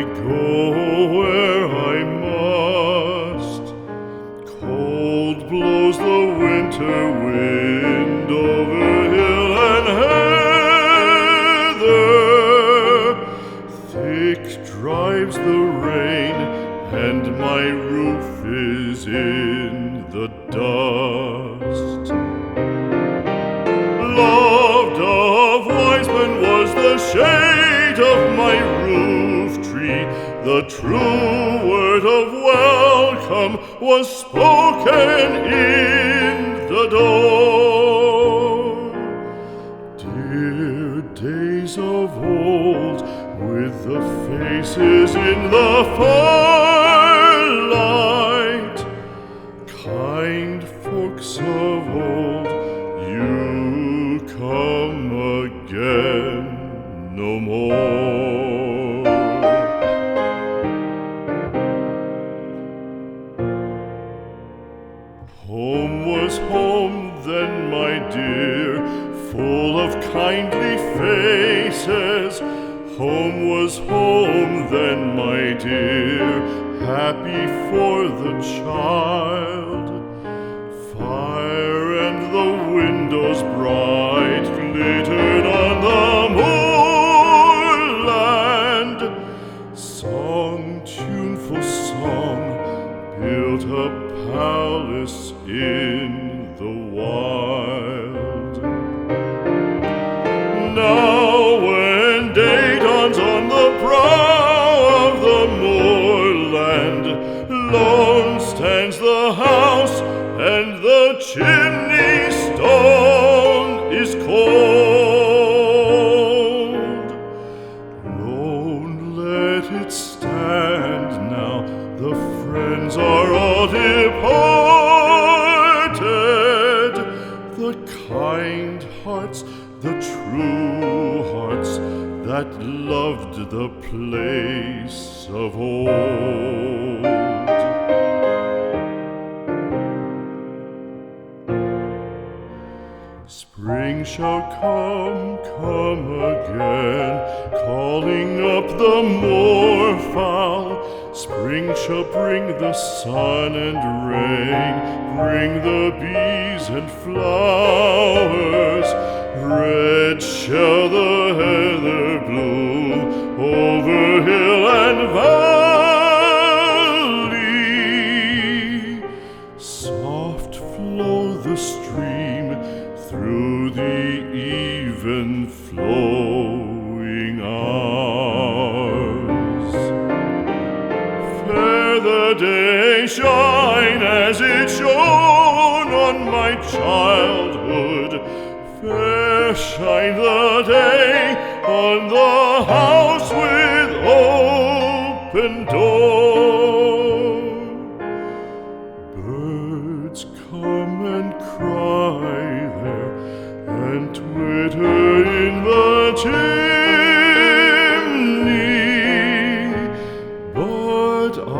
go where I must. Cold blows the winter wind over hill and heather. Thick drives the rain, and my roof is in the dust. Loved of wise men was the shade of my roof tree. The true word of welcome was spoken in the door. Dear days of old, with the faces in the firelight, kind folks of old, you come again no more. Home was home then, my dear, full of kindly faces. Home was home then, my dear, happy for the child. Fire and the windows bright glittered on the moorland. Song, tuneful song, built a palace in the wild. Now when day dawns on the brow of the moorland, lone stands the house and the chimney stone is cold. Lone, let it stand now, the friends are all departed. The kind hearts, the true hearts that loved the place of old. Spring shall come again, calling up the moorfowl. Spring shall bring the sun and rain, bring the bees and flowers. Red shall the heather bloom over hill and valley. Soft flow the stream through the even flowing hours. Fair the day shine as it shone on my childhood. Fair shine the day on the house with open door.